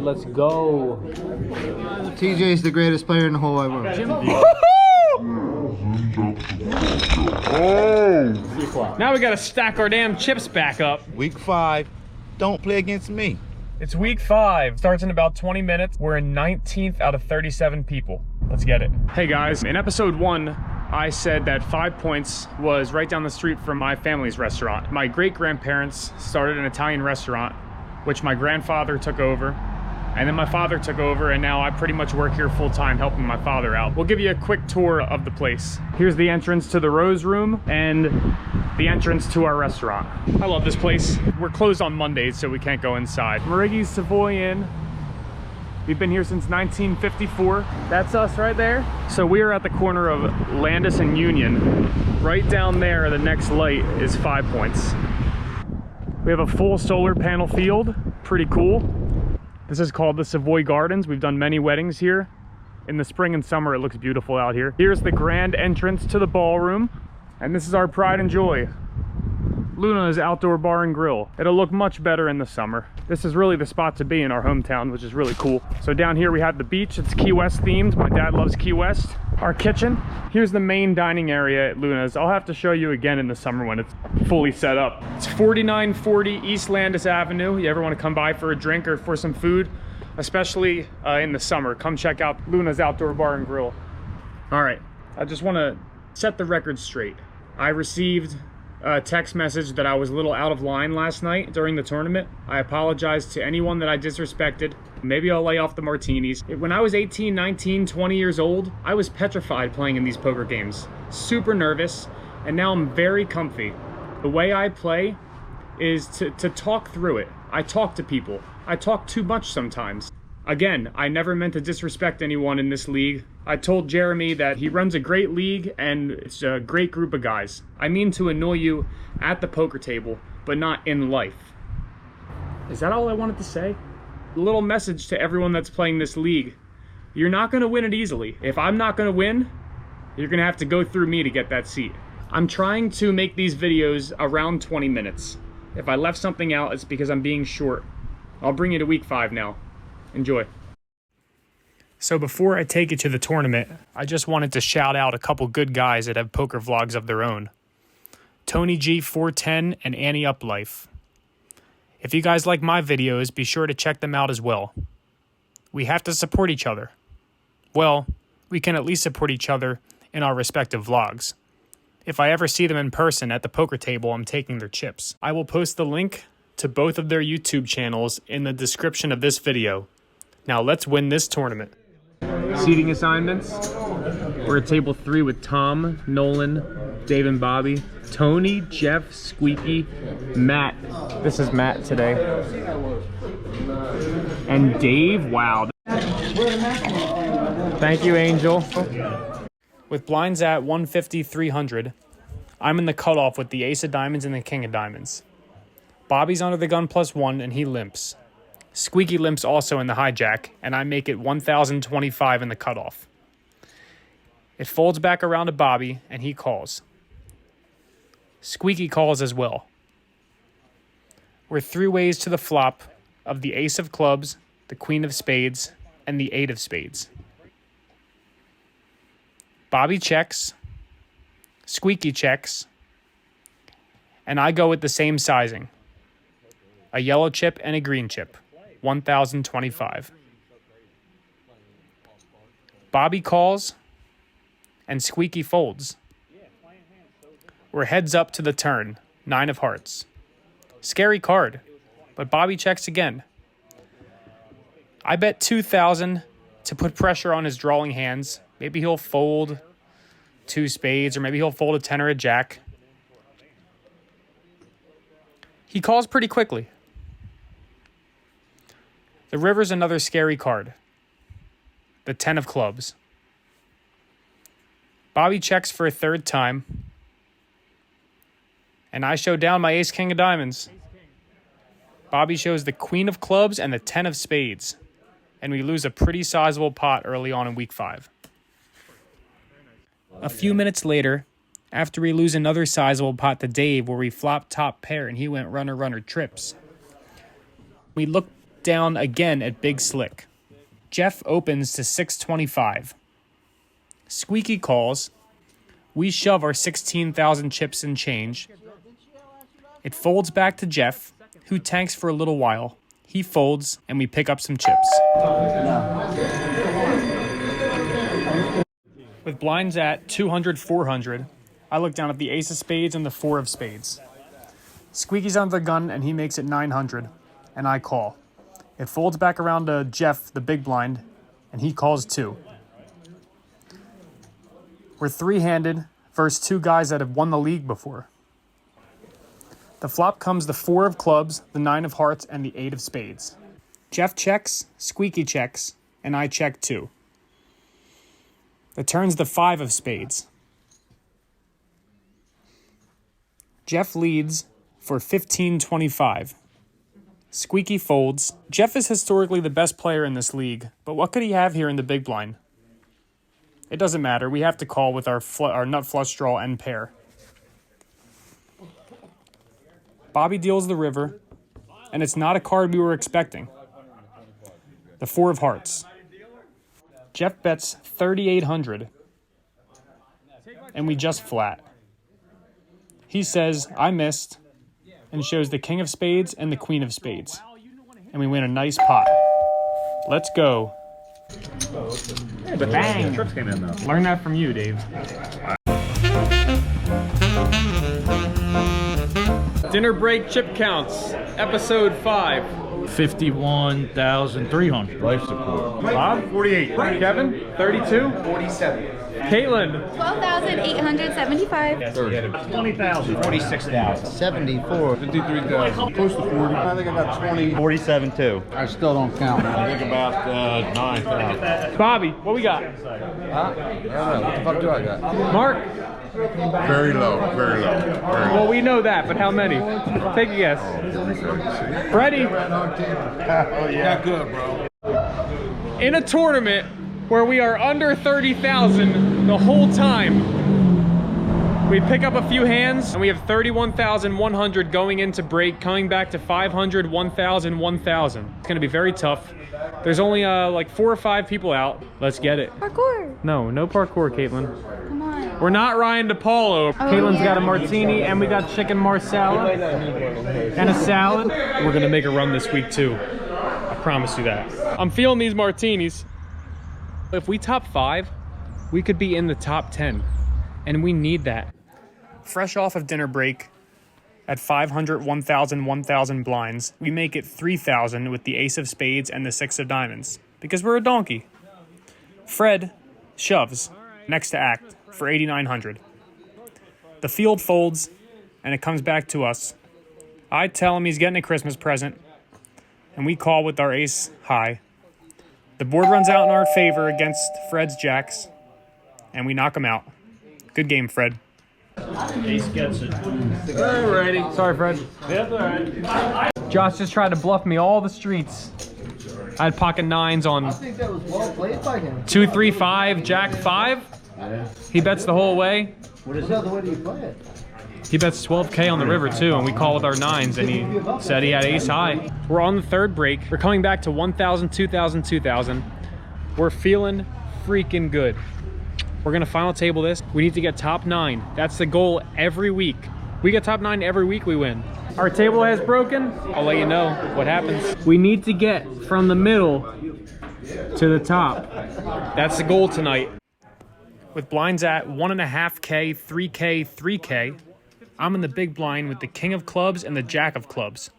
let's go. TJ is the greatest player in the whole wide world. Now we gotta stack our damn chips back up. Week 5, don't play against me. It's week 5, starts in about 20 minutes. We're in 19th out of 37 people. Let's get it. Hey guys, in episode 1, I said that 5 Points was right down the street from my family's restaurant. My great-grandparents started an Italian restaurant, which my grandfather took over, and then my father took over, and now I pretty much work here full-time helping my father out. We'll give you a quick tour of the place. Here's the entrance to the Rose Room and the entrance to our restaurant. I love this place. We're closed on Mondays, so we can't go inside. Marigi's Savoy Inn. We've been here since 1954. That's us right there. So we are at the corner of Landis and Union. Right down there, the next light is 5 Points. We have a full solar panel field, pretty cool. This is called the Savoy Gardens. We've done many weddings here. In the spring and summer, it looks beautiful out here. Here's the grand entrance to the ballroom. And this is our pride and joy, Luna's Outdoor Bar and Grill. It'll look much better in the summer. This is really the spot to be in our hometown, which is really cool. So down here we have the beach. It's Key West themed. My dad loves Key West. Our kitchen. Here's the main dining area at Luna's. I'll have to show you again in the summer when it's fully set up. It's 4940 East Landis Avenue. You ever want to come by for a drink or for some food, especially in the summer, come check out Luna's Outdoor Bar and Grill. All right, I just want to set the record straight. I received a text message that I was a little out of line last night during the tournament. I apologize to anyone that I disrespected. Maybe I'll lay off the martinis. When I was 18, 19, 20 years old, I was petrified playing in these poker games. Super nervous, and now I'm very comfy. The way I play is to talk through it. I talk to people. I talk too much sometimes. Again, I never meant to disrespect anyone in this league. I told Jeremy that he runs a great league and it's a great group of guys. I mean to annoy you at the poker table, but not in life. Is that all I wanted to say? A little message to everyone that's playing this league. You're not gonna win it easily. If I'm not gonna win, you're gonna have to go through me to get that seat. I'm trying to make these videos around 20 minutes. If I left something out, it's because I'm being short. I'll bring you to week 5 now. Enjoy. So before I take you to the tournament, I just wanted to shout out a couple good guys that have poker vlogs of their own. Tony G 410 and Annie Uplife. If you guys like my videos, be sure to check them out as well. We have to support each other. Well, we can at least support each other in our respective vlogs. If I ever see them in person at the poker table, I'm taking their chips. I will post the link to both of their YouTube channels in the description of this video. Now let's win this tournament. Seating assignments. We're at table 3 with Tom, Nolan, Dave and Bobby, Tony, Jeff, Squeaky, Matt. This is Matt today. And Dave, wow. Thank you, Angel. With blinds at 150, 300, I'm in the cutoff with the ace of diamonds and the king of diamonds. Bobby's under the gun +1 and he limps. Squeaky limps also in the hijack, and I make it 1,025 in the cutoff. It folds back around to Bobby, and he calls. Squeaky calls as well. We're 3 ways to the flop of the ace of clubs, the queen of spades, and the 8 of spades. Bobby checks, Squeaky checks, and I go with the same sizing. A yellow chip and a green chip. 1,025. Bobby calls and Squeaky folds. We're heads up to the turn, 9 of hearts. Scary card, but Bobby checks again. I bet 2,000 to put pressure on his drawing hands. Maybe he'll fold 2 spades, or maybe he'll fold a 10 or a jack. He calls pretty quickly. The river's another scary card. The 10 of clubs. Bobby checks for a 3rd time. And I show down my ace king of diamonds. Bobby shows the queen of clubs and the 10 of spades. And we lose a pretty sizable pot early on in week 5. A few minutes later, after we lose another sizable pot to Dave where we flopped top pair and he went runner trips. We look down again at Big Slick. Jeff opens to 625. Squeaky calls. We shove our 16,000 chips and change. It folds back to Jeff, who tanks for a little while. He folds, and we pick up some chips. With blinds at 200, 400, I look down at the ace of spades and the four of spades. Squeaky's under the gun, and he makes it 900, and I call. It folds back around to Jeff, the big blind, and he calls 2. We're three-handed versus two guys that have won the league before. The flop comes the 4 of clubs, the 9 of hearts, and the 8 of spades. Jeff checks, Squeaky checks, and I check 2. The turn's the 5 of spades. Jeff leads for 15-25. Squeaky folds. Jeff is historically the best player in this league, but what could he have here in the big blind? It doesn't matter. We have to call with our nut flush draw and pair. Bobby deals the river, and it's not a card we were expecting. The 4 of hearts. Jeff bets 3,800, and we just flat. He says, I missed, and shows the king of spades and the queen of spades. And we win a nice pot. Let's go. Bang! Trips came in though. Learn that from you, Dave. Dinner break chip counts, episode 5. 51,300. Life support. Bob? 48. Kevin? 32? 47. Caitlin? 12,875. 20,000. 46,000. 74. 53,000. Close to 40. I think I got 20. 47 too. I still don't count. I think about 9,000. Bobby, what we got? Huh? I don't know. What the fuck do I got? Mark? Very low. Very low. Very low. Well, we know that, but how many? Take a guess. Freddie? Not good, bro. In a tournament where we are under 30,000 the whole time, we pick up a few hands and we have 31,100 going into break, coming back to 500, 1,000, 1,000. It's gonna be very tough. There's only like 4 or 5 people out. Let's get it. Parkour. No parkour, Caitlin. Come on. We're not Ryan DePaulo. Caitlin's got a martini and we got chicken marsala and a salad. We're gonna make a run this week too. I promise you that. I'm feeling these martinis. If we top 5, we could be in the top 10, and we need that. Fresh off of dinner break, at 500, 1,000, 1,000 blinds, we make it 3,000 with the ace of spades and the 6 of diamonds, because we're a donkey. Fred shoves, next to act, for 8,900. The field folds, and it comes back to us. I tell him he's getting a Christmas present, and we call with our ace high. The board runs out in our favor against Fred's jacks, and we knock him out. Good game, Fred. Ace gets it. Alrighty. Sorry, Fred. That's all right. Josh just tried to bluff me all the streets. I had pocket 9s on I think that was well played by him. 2, 3, 5, jack 5. He bets the whole way. What is the other way do you play it? He bets 12K on the river too, and we call with our 9s, and he said he had ace high. We're on the 3rd break. We're coming back to 1,000, 2,000, 2,000. We're feeling freaking good. We're gonna final table this. We need to get top 9. That's the goal every week. We get top 9 every week, we win. Our table has broken. I'll let you know what happens. We need to get from the middle to the top. That's the goal tonight. With blinds at 1.5K, 3K, 3K, I'm in the big blind with the king of clubs and the jack of clubs.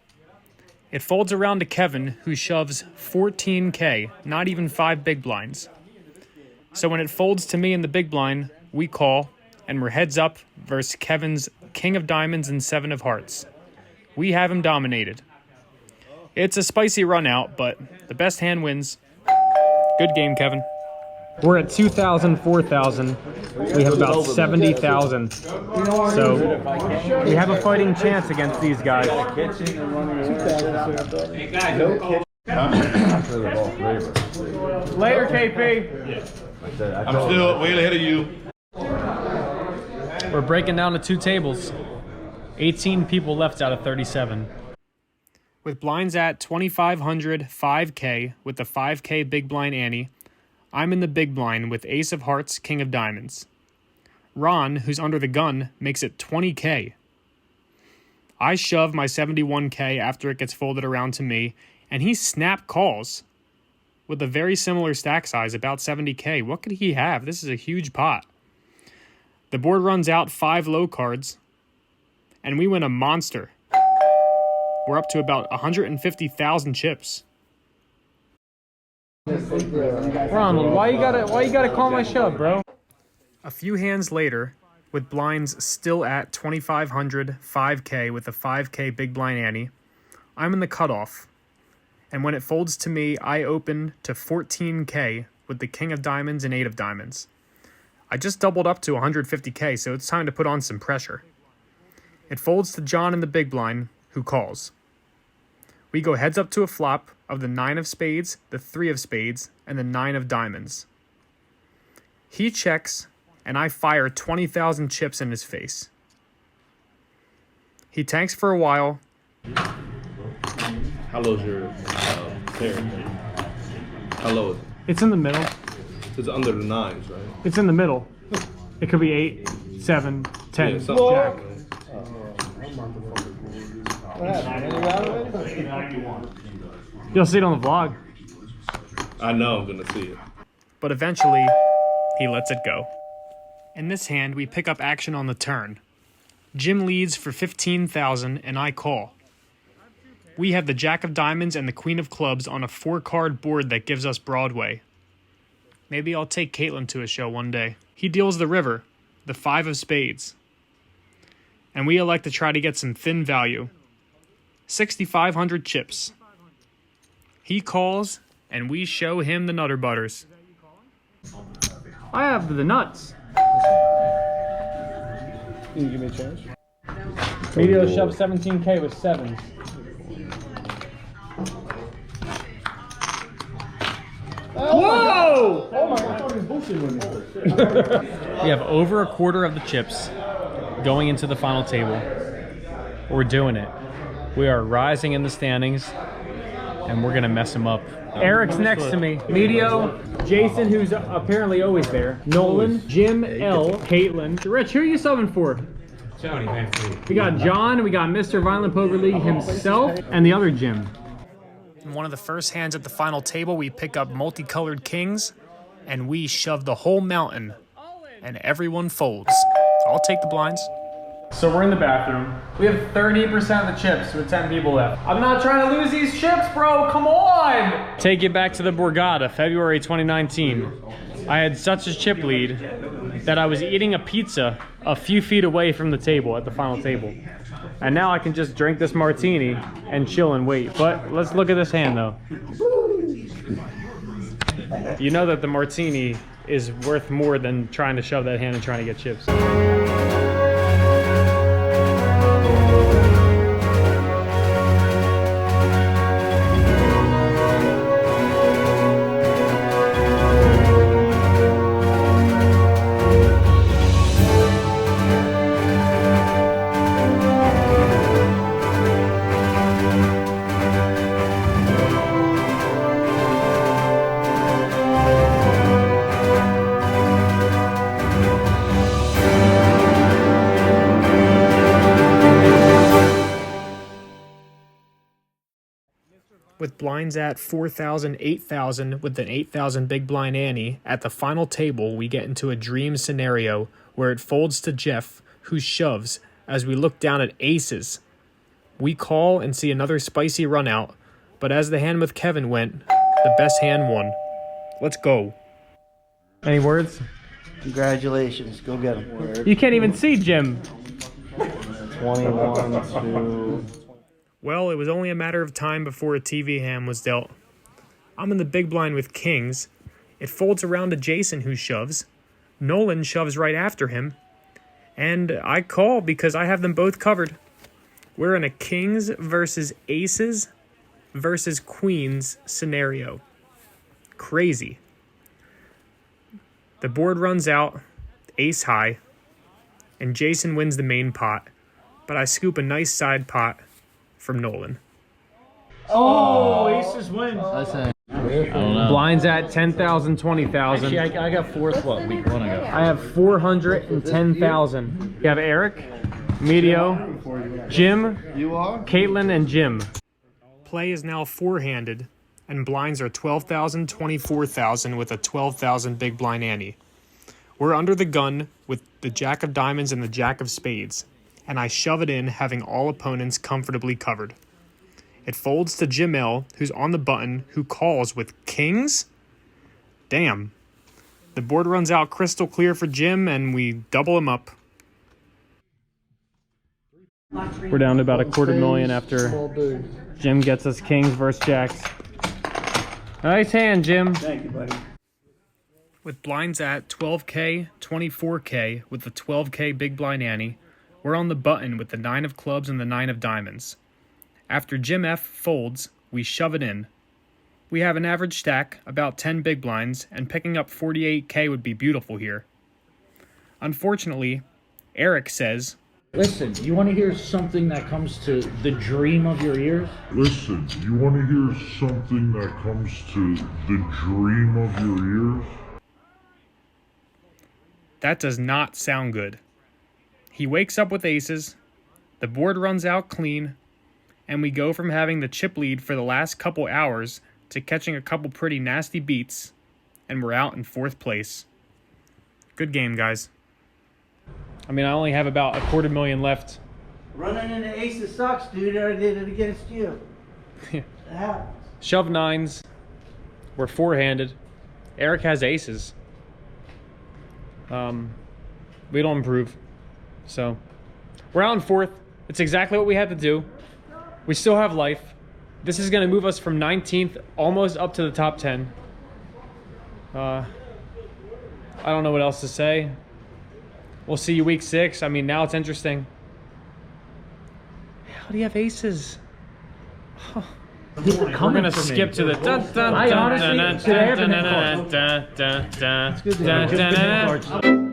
It folds around to Kevin, who shoves 14K, not even 5 big blinds. So when it folds to me in the big blind, we call, and we're heads up versus Kevin's king of diamonds and 7 of hearts. We have him dominated. It's a spicy run out, but the best hand wins. Good game, Kevin. We're at 2,000, 4,000. We have about 70,000. So we have a fighting chance against these guys. Later, KP. I'm still way ahead of you. We're breaking down to 2 tables. 18 people left out of 37. With blinds at 2,500, 5K with the 5K big blind ante, I'm in the big blind with ace of hearts, king of diamonds. Ron, who's under the gun, makes it 20K. I shove my 71K after it gets folded around to me, and he snap calls with a very similar stack size, about 70K. What could he have? This is a huge pot. The board runs out 5 low cards, and we win a monster. We're up to about 150,000 chips. Ronald, why you gotta call my shove, bro? A few hands later, with blinds still at 2,500, 5K with a 5K big blind ante, I'm in the cutoff. And when it folds to me, I open to 14K with the king of diamonds and 8 of diamonds. I just doubled up to 150K, so it's time to put on some pressure. It folds to John in the big blind, who calls. We go heads up to a flop of the 9 of spades, the 3 of spades, and the 9 of diamonds. He checks, and I fire 20,000 chips in his face. He tanks for a while. How low's your pair? How low is it? It's in the middle. It's under the 9s, right? It's in the middle. It could be 8, 7, 10. Yeah, something Jack. What happened? Any out of it? You'll see it on the vlog. I know I'm gonna see it. But eventually, he lets it go. In this hand, we pick up action on the turn. Jim leads for 15,000, and I call. We have the Jack of Diamonds and the Queen of Clubs on a 4-card board that gives us Broadway. Maybe I'll take Caitlin to a show one day. He deals the river, the 5 of spades. And we elect to try to get some thin value. 6,500 chips. He calls, and we show him the Nutter Butters. I have the nuts. Can you give me a chance? Medio shove 17K with 7s. Whoa! Oh my God, I thought he was bullshitting. We have over a quarter of the chips going into the final table. We're doing it. We are rising in the standings, and we're gonna mess him up. Eric's next to me. Medio, Jason, who's apparently always there. Nolan, Jim, L, Caitlin. Rich, who are you subbing for? Johnny, man, please. We got John, we got Mr. Vineland Poker League himself, and the other Jim. In one of the first hands at the final table, we pick up multicolored kings, and we shove the whole mountain, and everyone folds. I'll take the blinds. So we're in the bathroom. We have 30% of the chips with 10 people left. I'm not trying to lose these chips, bro. Come on. Take it back to the Borgata, February 2019. I had such a chip lead that I was eating a pizza a few feet away from the table at the final table. And now I can just drink this martini and chill and wait. But let's look at this hand though. You know that the martini is worth more than trying to shove that hand and trying to get chips. With blinds at 4,000, 8,000 with an 8,000 big blind ante, at the final table we get into a dream scenario where it folds to Jeff, who shoves as we look down at aces. We call and see another spicy run out, but as the hand with Kevin went, the best hand won. Let's go. Any words? Congratulations. Go get him. You can't even see Jim. 21 to... Well, it was only a matter of time before a TV hand was dealt. I'm in the big blind with kings. It folds around to Jason, who shoves. Nolan shoves right after him. And I call because I have them both covered. We're in a kings versus aces versus queens scenario. Crazy. The board runs out, ace high, and Jason wins the main pot, but I scoop a nice side pot from Nolan. Oh, aces win. I don't know. Blinds at 10,000, 20,000. Actually, I got fourth what week one ago. I have 410,000. You have Eric, Medio, Jim, Caitlin, and Jim. Play is now four-handed, and blinds are 12,000, 24,000 with a 12,000 big blind ante. We're under the gun with the jack of diamonds and the jack of spades, and I shove it in, having all opponents comfortably covered. It folds to Jim L, who's on the button, who calls with kings? Damn. The board runs out crystal clear for Jim, and we double him up. We're down to about $250,000 after Jim gets us kings versus jacks. Nice hand, Jim. Thank you, buddy. With blinds at 12K, 24K with the 12K big blind ante, we're on the button with the 9 of clubs and the 9 of diamonds. After Jim F folds, we shove it in. We have an average stack, about 10 big blinds, and picking up 48K would be beautiful here. Unfortunately, Eric says, Listen, you want to hear something that comes to the dream of your ears? Listen, you want to hear something that comes to the dream of your ears? that does not sound good. He wakes up with aces, the board runs out clean, and we go from having the chip lead for the last couple hours to catching a couple pretty nasty beats, and we're out in 4th place. Good game, guys. I mean, I only have about $250,000 left. Running into aces sucks, dude. I did it against you. Yeah. It happens. Shove nines. We're four-handed. Eric has aces. We don't improve. So, we're out in 4th. It's exactly what we had to do. We still have life. This is going to move us from 19th almost up to the top 10. I don't know what else to say. We'll see you week 6. I mean, now it's interesting. How do you have aces? We're gonna skip to the dun dun dun dun dun dun dun dun dun dun dun dun dun dun dun.